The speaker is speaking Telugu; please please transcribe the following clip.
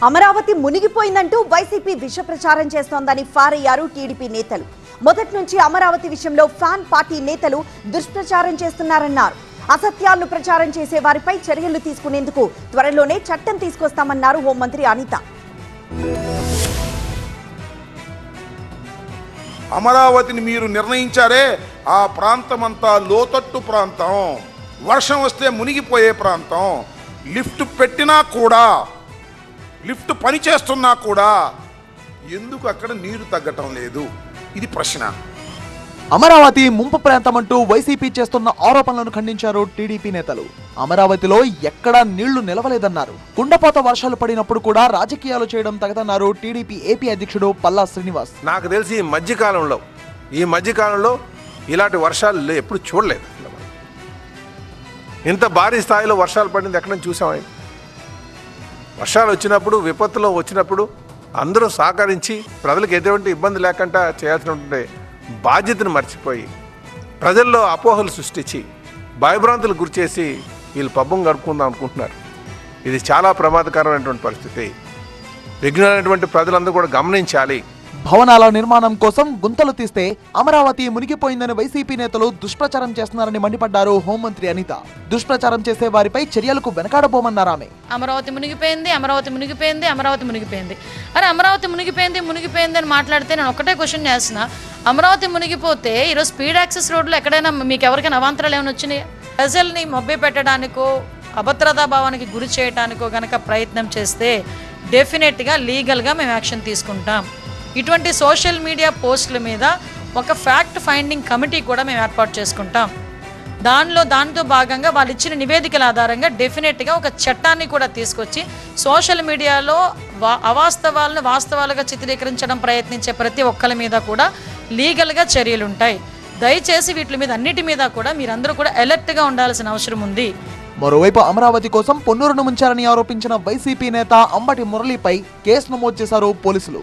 అమరావతి మునిగిపోయిందంటూ వైసీపీ విష ప్రచారం చేస్తోందని ఫారయ్యారు టీడీపీ నేతలు. మొదటి నుంచి అమరావతి విషయంలో ఫ్యాన్ పార్టీ నేతలు దుష్ప్రచారం చేస్తున్నారన్నారు. అసత్యాలను ప్రచారం చేసే వారిపై చర్యలు తీసుకునేందుకు త్వరలోనే చట్టం తీసుకొస్తామన్నారు హోంమంత్రి అనిత. అమరావతిని మీరు నిర్ణయించారే, ఆ ప్రాంతమంతా లోతట్టు ప్రాంతం, వర్షం వస్తే మునిగిపోయే ప్రాంతం. లిఫ్ట్ పెట్టినా కూడా, లిఫ్ట్ పని చేస్తున్నా కూడా ఎందుకు అక్కడ నీరు తగ్గటం లేదు? ఇది ప్రశ్న. అమరావతి ముంపు ప్రాంతమంటూ వైసీపీ చేస్తున్న ఆరోపణలను ఖండించారు టీడీపీ నేతలు. అమరావతిలో ఎక్కడా నీళ్లు నిలవలేదన్నారు. కుండపోత వర్షాలు పడినప్పుడు కూడా రాజకీయాలు చేయడం తగదన్నారు టీడీపీ ఏపీ అధ్యక్షుడు పల్లా శ్రీనివాస్. నాకు తెలిసి ఈ మధ్యకాలంలో ఇలాంటి వర్షాలు ఎప్పుడు చూడలేదు. ఇంత భారీ స్థాయిలో వర్షాలు పడింది ఎక్కడ చూసాం. వర్షాలు వచ్చినప్పుడు, విపత్తులో వచ్చినప్పుడు అందరూ సహకరించి ప్రజలకు ఎటువంటి ఇబ్బంది లేకుండా చేయాల్సినటువంటి బాధ్యతను మర్చిపోయి ప్రజల్లో అపోహలు సృష్టించి భయభ్రాంతులు గురిచేసి వీళ్ళు పబ్బం గడుపుకుందాం అనుకుంటున్నారు. ఇది చాలా ప్రమాదకరమైనటువంటి పరిస్థితి. విఘ్నమైనటువంటి ప్రజలందరూ కూడా గమనించాలి. భవనాల నిర్మాణం కోసం గుంతలు తీస్తే అమరావతి మునిగిపోయిందని వైసీపీ నేతలు దుష్ప్రచారం చేస్తున్నారని మండిపడ్డారు హోంమంత్రి అనిత. దుష్ప్రచారం చేసే వారిపై చర్యలకు వెనకాడబోమన్నారు ఆమె. అమరావతి మునిగిపోయింది అరే అమరావతి మునిగిపోయింది అని మాట్లాడితే నేను ఒకటే క్వశ్చన్ చేస్తున్నా. అమరావతి మునిగిపోతే ఈరోజు స్పీడ్ యాక్సెస్ రోడ్లో ఎక్కడైనా మీకు ఎవరికైనా అవాంతరాలు ఏమైనా వచ్చినాయి? ప్రజల్ని మభ్య పెట్టడానికో అభద్రతా భావానికి గురి చేయడానికో గనక ప్రయత్నం చేస్తే డెఫినెట్గా లీగల్గా మేము యాక్షన్ తీసుకుంటాం. ఇటువంటి సోషల్ మీడియా పోస్టుల మీద ఒక ఫ్యాక్ట్ ఫైండింగ్ కమిటీ కూడా మేము ఏర్పాటు చేసుకుంటాం. దాంతో భాగంగా వాళ్ళు ఇచ్చిన నివేదికల ఆధారంగా డెఫినెట్గా ఒక చట్టాన్ని కూడా తీసుకొచ్చి సోషల్ మీడియాలో అవాస్తవాలను వాస్తవాలుగా చిత్రీకరించడం ప్రయత్నించే ప్రతి ఒక్కరి మీద కూడా లీగల్గా చర్యలు ఉంటాయి. దయచేసి వీటి మీద అన్నిటి మీద కూడా మీరందరూ కూడా అలర్ట్గా ఉండాల్సిన అవసరం ఉంది. మరోవైపు అమరావతి కోసం పొన్నూరును ముంచారని ఆరోపించిన వైసీపీ నేత అంబటి మురళీపై కేసు నమోదు చేశారు పోలీసులు.